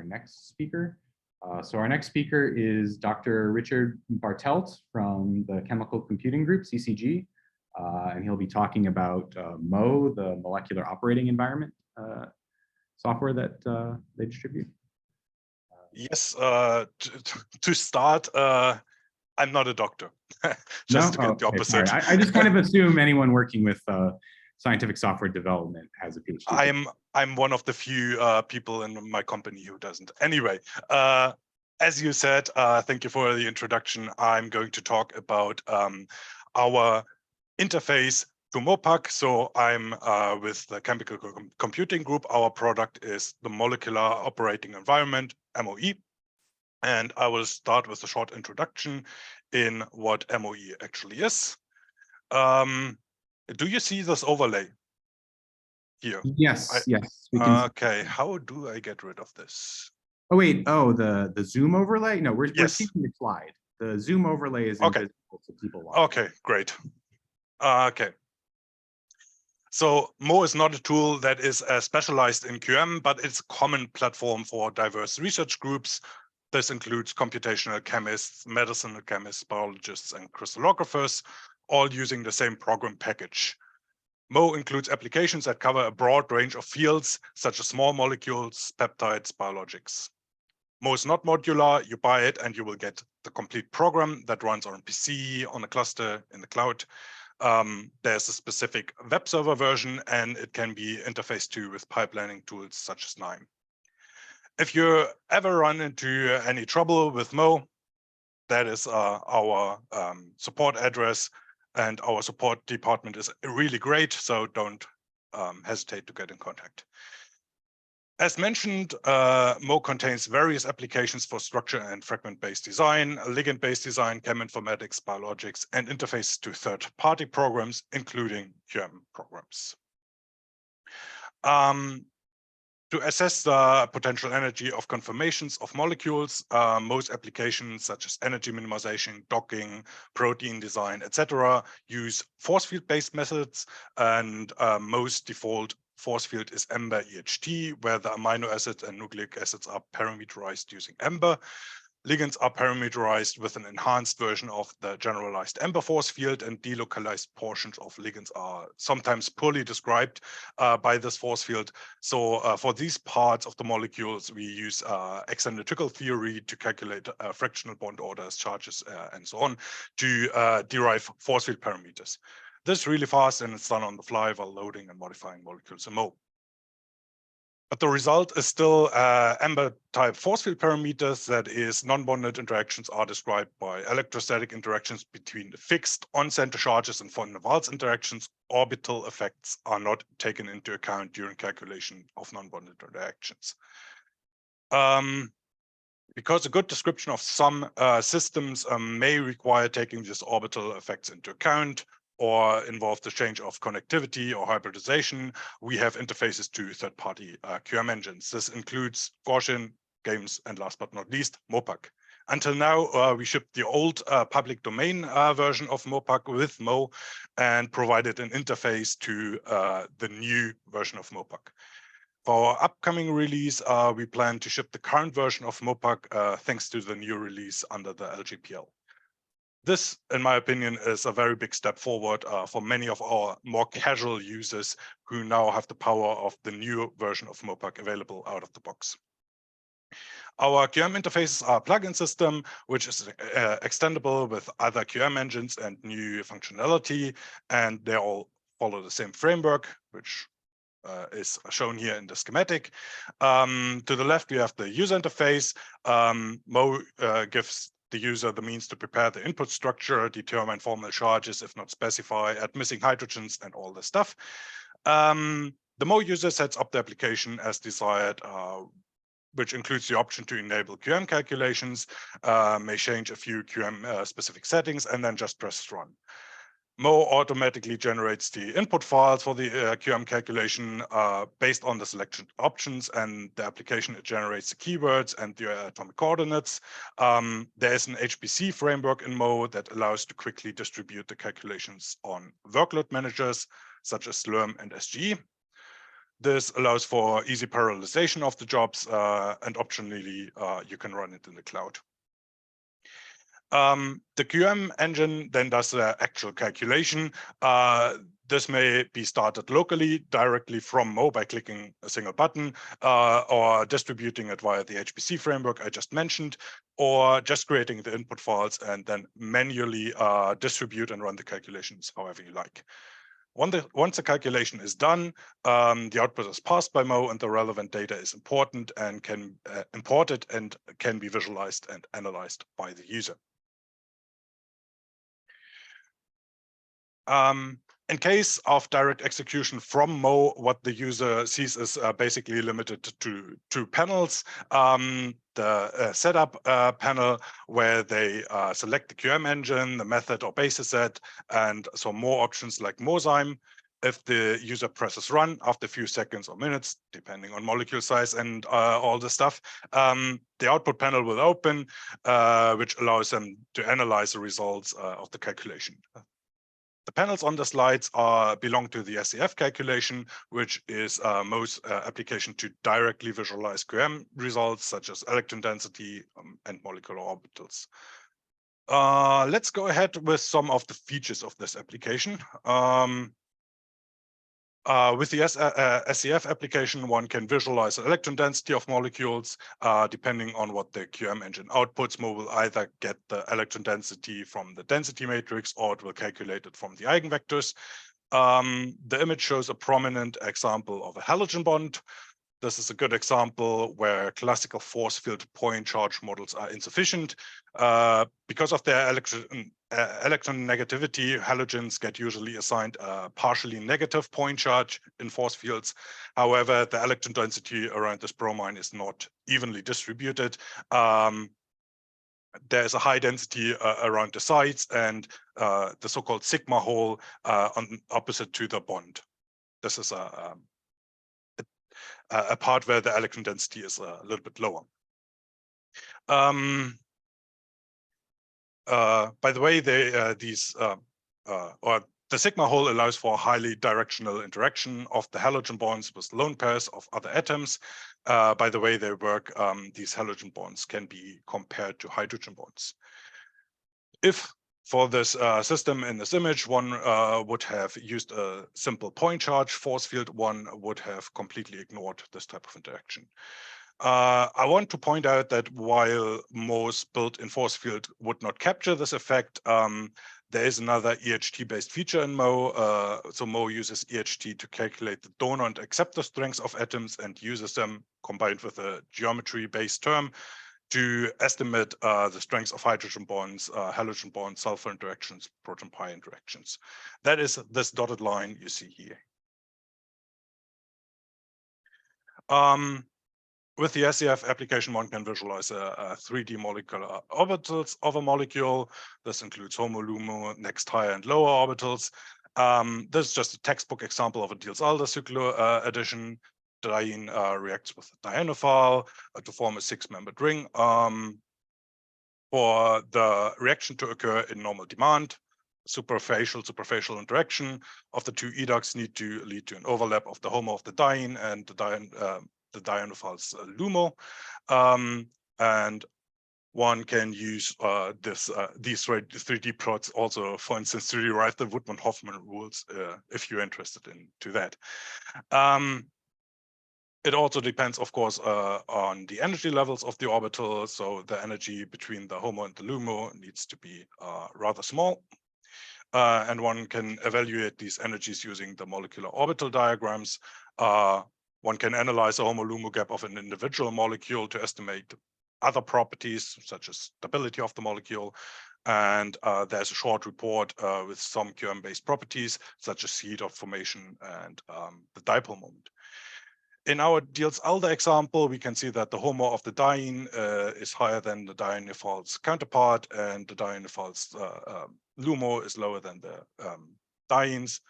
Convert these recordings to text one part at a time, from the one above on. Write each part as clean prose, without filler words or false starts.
next speaker. So our next speaker is Dr. Richard Bartelt from the Chemical Computing Group, CCG, and he'll be talking about MOE, the molecular operating environment software that they distribute. Yes, to start, I'm not a doctor, just to get the opposite. Sorry. I just kind of assume anyone working with scientific software development has a PhD. I'm one of the few people in my company who doesn't. Anyway, as you said, thank you for the introduction. I'm going to talk about our interface to MOPAC. So I'm with the Chemical Computing Group. Our product is the Molecular Operating Environment, MOE. And I will start with a short introduction in what MOE actually is. Do you see this overlay here? Yes, yes. Okay, how do I get rid of this? Oh, wait. Oh, the zoom overlay? No, we're seeing the slide. The zoom overlay is invisible to people watching. Okay, great. Okay. So MOE is not a tool that is specialized in QM, but it's a common platform for diverse research groups. This includes computational chemists, medicinal chemists, biologists, and crystallographers, all using the same program package. MOE includes applications that cover a broad range of fields, such as small molecules, peptides, biologics. MOE is not modular. You buy it and you will get the complete program that runs on a PC, on a cluster, in the cloud. There's a specific web server version, and it can be interfaced to with pipelining tools such as KNIME. If you ever run into any trouble with MOE, that is our support address, and our support department is really great, so don't hesitate to get in contact. As mentioned, MOE contains various applications for structure and fragment-based design, ligand-based design, cheminformatics, biologics, and interfaces to third-party programs, including QM programs. To assess the potential energy of conformations of molecules, most applications such as energy minimization, docking, protein design, etc., use force field-based methods, and most default force field is EMBER EHT, where the amino acids and nucleic acids are parameterized using EMBER. Ligands are parameterized with an enhanced version of the generalized EMBER force field, and delocalized portions of ligands are sometimes poorly described by this force field. So for these parts of the molecules, we use external theory to calculate fractional bond orders, charges, and so on to derive force field parameters. This is really fast, and it's done on the fly while loading and modifying molecules in MOE. But the result is still EMBER-type force field parameters. That is, non-bonded interactions are described by electrostatic interactions between the fixed on-center charges, and von der Waals interactions. Orbital effects are not taken into account during calculation of non-bonded interactions. Because a good description of some systems may require taking these orbital effects into account, or involve the change of connectivity or hybridization, we have interfaces to third-party QM engines. This includes Gaussian, GAMESS, and last but not least, MOPAC. Until now, we shipped the old public domain version of MOPAC with MOE and provided an interface to the new version of MOPAC. For our upcoming release, we plan to ship the current version of MOPAC thanks to the new release under the LGPL. This, in my opinion, is a very big step forward for many of our more casual users who now have the power of the new version of MOPAC available out of the box. Our QM interfaces are a plugin system, which is extendable with other QM engines and new functionality, and they all follow the same framework, which is shown here in the schematic. To the left, we have the user interface. MOE gives the user the means to prepare the input structure, determine formal charges if not specified, add missing hydrogens, and all this stuff. The MOE user sets up the application as desired, which includes the option to enable QM calculations, may change a few QM specific settings, and then just press run. MOE automatically generates the input files for the QM calculation based on the selection options, and the application generates the keywords and the atomic coordinates. There is an HPC framework in MOE that allows to quickly distribute the calculations on workload managers such as LUMO and SGE. This allows for easy parallelization of the jobs, and optionally, you can run it in the cloud. The QM engine then does the actual calculation. This may be started locally directly from MO by clicking a single button, or distributing it via the HPC framework I just mentioned, or just creating the input files and then manually distribute and run the calculations however you like. Once the calculation is done, the output is passed by MO and the relevant data is important and can imported and can be visualized and analyzed by the user. In case of direct execution from MO, what the user sees is basically limited to two panels. The setup panel, where they select the QM engine, the method or basis set, and some more options like MOSIME. If the user presses run after a few seconds or minutes, depending on molecule size and all the stuff, the output panel will open, which allows them to analyze the results of the calculation. The panels on the slides belong to the SEF calculation, which is MO's application to directly visualize QM results, such as electron density and molecular orbitals. Let's go ahead with some of the features of this application. With the SEF application, one can visualize the electron density of molecules. Depending on what the QM engine outputs, MO will either get the electron density from the density matrix, or it will calculate it from the eigenvectors. The image shows a prominent example of a halogen bond. This is a good example where classical force field point charge models are insufficient. Because of their electron negativity, halogens get usually assigned a partially negative point charge in force fields. However, the electron density around this bromine is not evenly distributed. There is a high density around the sides and the so-called sigma hole on opposite to the bond. This is a part where the electron density is a little bit lower. By the way, the sigma hole allows for highly directional interaction of the halogen bonds with lone pairs of other atoms. By the way they work, these halogen bonds can be compared to hydrogen bonds. If for this system in this image, one would have used a simple point charge force field, one would have completely ignored this type of interaction. I want to point out that while MO's built-in force field would not capture this effect, there is another EHT-based feature in MO. So MO uses EHT to calculate the donor and acceptor strengths of atoms and uses them combined with a geometry-based term to estimate the strengths of hydrogen bonds, halogen bonds, sulfur interactions, proton-pi interactions. That is this dotted line you see here. With the SEF application, one can visualize a 3D molecular orbitals of a molecule. This includes HOMO, LUMO, next higher and lower orbitals. This is just a textbook example of a Diels-Alder cyclo addition. The diene reacts with the dienophile to form a 6-membered ring. For the reaction to occur in normal demand, superfacial interaction of the two EDOCs need to lead to an overlap of the HOMO of the diene and the dienophile's LUMO. And one can use these 3D plots also, for instance, to derive the Woodman-Hoffman rules if you're interested into that. It also depends, of course, on the energy levels of the orbital. So the energy between the HOMO and the LUMO needs to be rather small. And one can evaluate these energies using the molecular orbital diagrams. One can analyze the HOMO-LUMO gap of an individual molecule to estimate other properties, such as stability of the molecule. And there's a short report with some QM-based properties, such as heat of formation and the dipole moment. In our Diels-Alder example, we can see that the HOMO of the diene is higher than the dienophile's counterpart, and the dienophile's LUMO is lower than the diene's,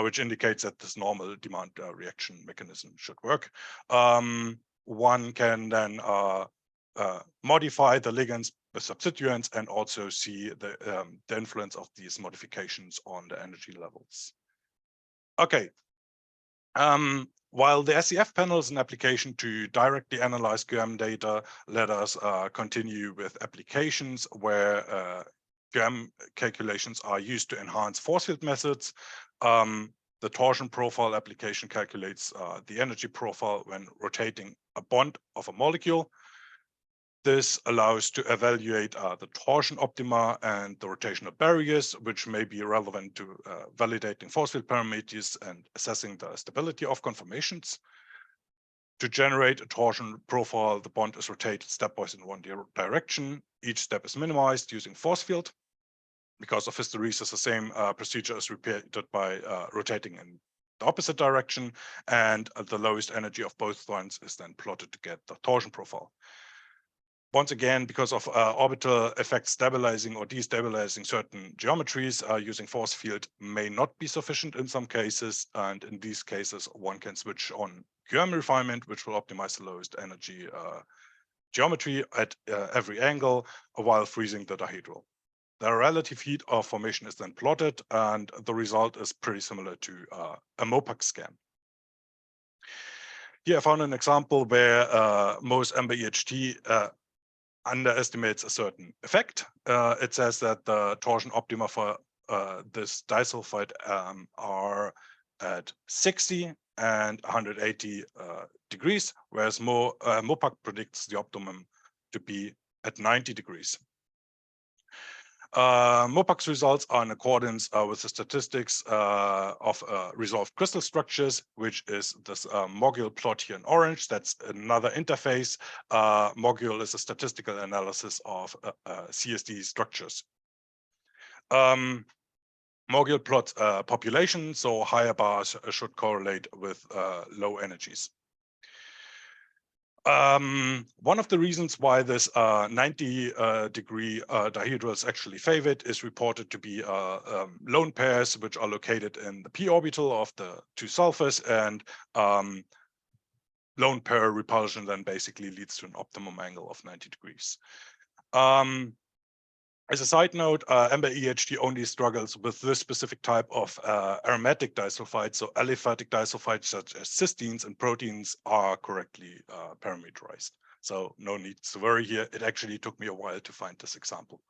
which indicates that this normal demand reaction mechanism should work. One can then modify the ligands with substituents and also see the influence of these modifications on the energy levels. Okay. While the SEF panel is an application to directly analyze QM data, let us continue with applications where QM calculations are used to enhance force field methods. The torsion profile application calculates the energy profile when rotating a bond of a molecule. This allows to evaluate the torsion optima and the rotational barriers, which may be relevant to validating force field parameters and assessing the stability of conformations. To generate a torsion profile, the bond is rotated stepwise in one direction. Each step is minimized using force field. Because of hysteresis, the same procedure is repeated by rotating in the opposite direction, and the lowest energy of both ones is then plotted to get the torsion profile. Once again, because of orbital effects stabilizing or destabilizing certain geometries, using force field may not be sufficient in some cases. And in these cases, one can switch on QM refinement, which will optimize the lowest energy geometry at every angle while freezing the dihedral. The relative heat of formation is then plotted, and the result is pretty similar to a MOPAC scan. Here I found an example where MOE's MBEHT underestimates a certain effect. It says that the torsion optima for this disulfide are at 60 and 180 degrees, whereas MOPAC predicts the optimum to be at 90 degrees. MOPAC's results are in accordance with the statistics of resolved crystal structures, which is this module plot here in orange. That's another interface. Module is a statistical analysis of CSD structures. Module plots population, so higher bars should correlate with low energies. One of the reasons why this 90-degree dihedral is actually favored is reported to be lone pairs, which are located in the p orbital of the two sulfurs, and lone pair repulsion then basically leads to an optimum angle of 90 degrees. As a side note, MBEHT only struggles with this specific type of aromatic disulfide. So aliphatic disulfides such as cysteines and proteins are correctly parameterized. So no need to worry here. It actually took me a while to find this example.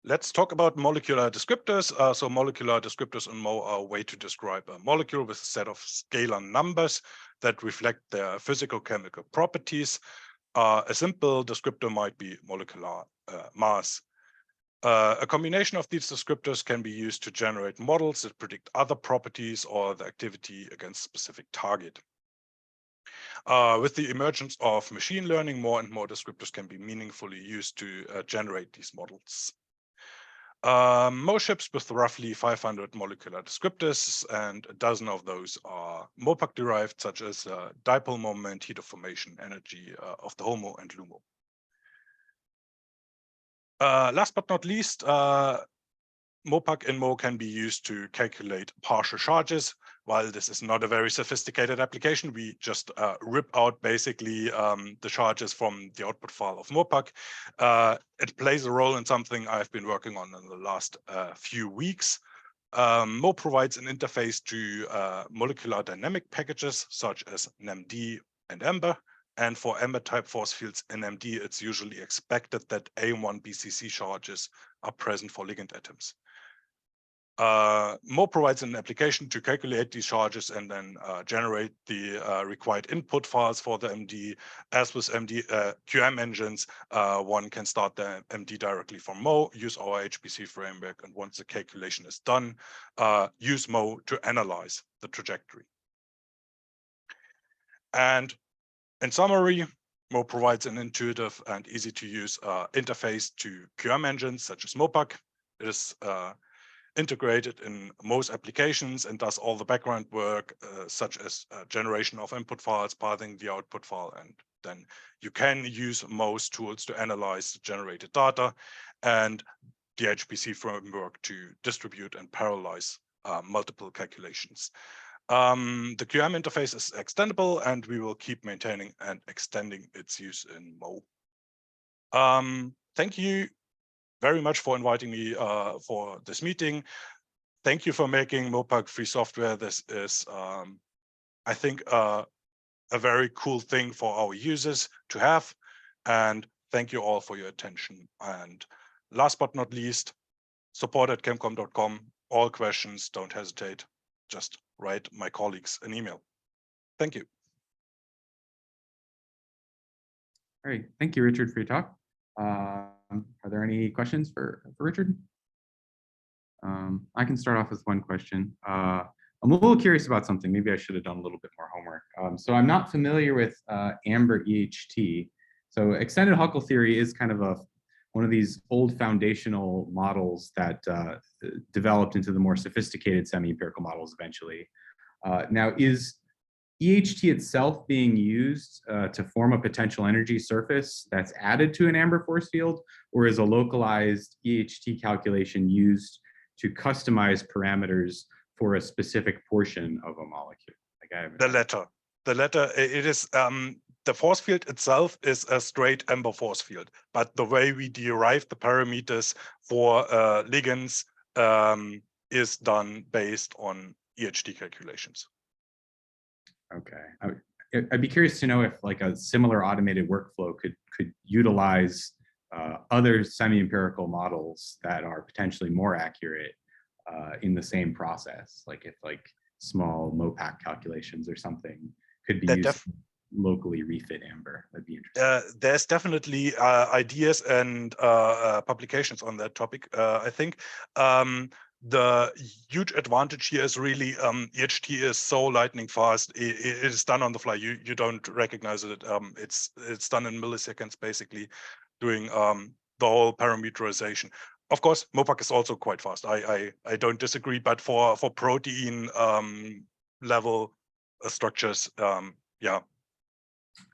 Let's talk about molecular descriptors. So molecular descriptors in MO are a way to describe a molecule with a set of scalar numbers that reflect their physical-chemical properties. A simple descriptor might be molecular mass. A combination of these descriptors can be used to generate models that predict other properties or the activity against a specific target. With the emergence of machine learning, more and more descriptors can be meaningfully used to generate these models. MO ships with roughly 500 molecular descriptors, and a dozen of those are MOPAC derived, such as dipole moment, heat of formation, energy of the HOMO and LUMO. Last but not least, MOPAC in MO can be used to calculate partial charges. While this is not a very sophisticated application, we just rip out basically the charges from the output file of MOPAC. It plays a role in something I've been working on in the last few weeks. MO provides an interface to molecular dynamic packages such as NMD and EMBER. And for EMBER-type force fields in MD, it's usually expected that A1 BCC charges are present for ligand atoms. MO provides an application to calculate these charges and then generate the required input files for the MD. As with MD QM engines, one can start the MD directly from MO, use our HPC framework, and once the calculation is done, use MO to analyze the trajectory. And in summary, MO provides an intuitive and easy to use interface to QM engines such as MOPAC. It is integrated in most applications and does all the background work, such as generation of input files, pathing the output file, and then you can use most tools to analyze the generated data and the HPC framework to distribute and parallelize multiple calculations. The QM interface is extendable, and we will keep maintaining and extending its use in MO. Thank you very much for inviting me for this meeting. thank you for making MOPAC free software. This is, I think, a very cool thing for our users to have. And thank you all for your attention. And last but not least, support@chemcom.com. All questions, don't hesitate. Just write my colleagues an email. Thank you. All right, thank you, Richard, for your talk. Are there any questions for Richard? I can start off with one question. I'm a little curious about something. Maybe I should have done a little bit more homework. So I'm not familiar with amber EHT. So extended Huckel theory is kind of one of these old foundational models that developed into the more sophisticated semi-empirical models eventually. Now, is EHT itself being used to form a potential energy surface that's added to an amber force field, or is a localized EHT calculation used to customize parameters for a specific portion of a molecule? Like the latter. It is the force field itself is a straight amber force field, but the way we derive the parameters for ligands is done based on EHT calculations. Okay, I'd be curious to know if like a similar automated workflow could utilize other semi-empirical models that are potentially more accurate in the same process, like if like small MOPAC calculations or something could be used to locally refit amber. That'd be interesting. There's definitely ideas and publications on that topic. I think the huge advantage here is really EHT is so lightning fast. It is done on the fly. You don't recognize it. It's done in milliseconds, basically, doing the whole parameterization. Of course, MOPAC is also quite fast. I don't disagree, but for protein level structures, yeah.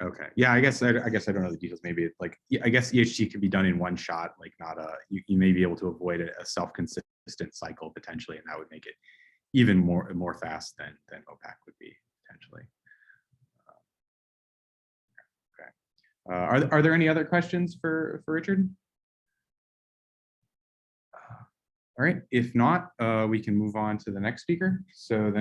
Okay. Yeah, I guess I don't know the details. Maybe it's like, I guess EHT could be done in one shot, like not you may be able to avoid a self-consistent cycle potentially, and that would make it even more fast than MOPAC would be potentially. Okay. Are there any other questions for Richard? All right. If not, we can move on to the next speaker. So then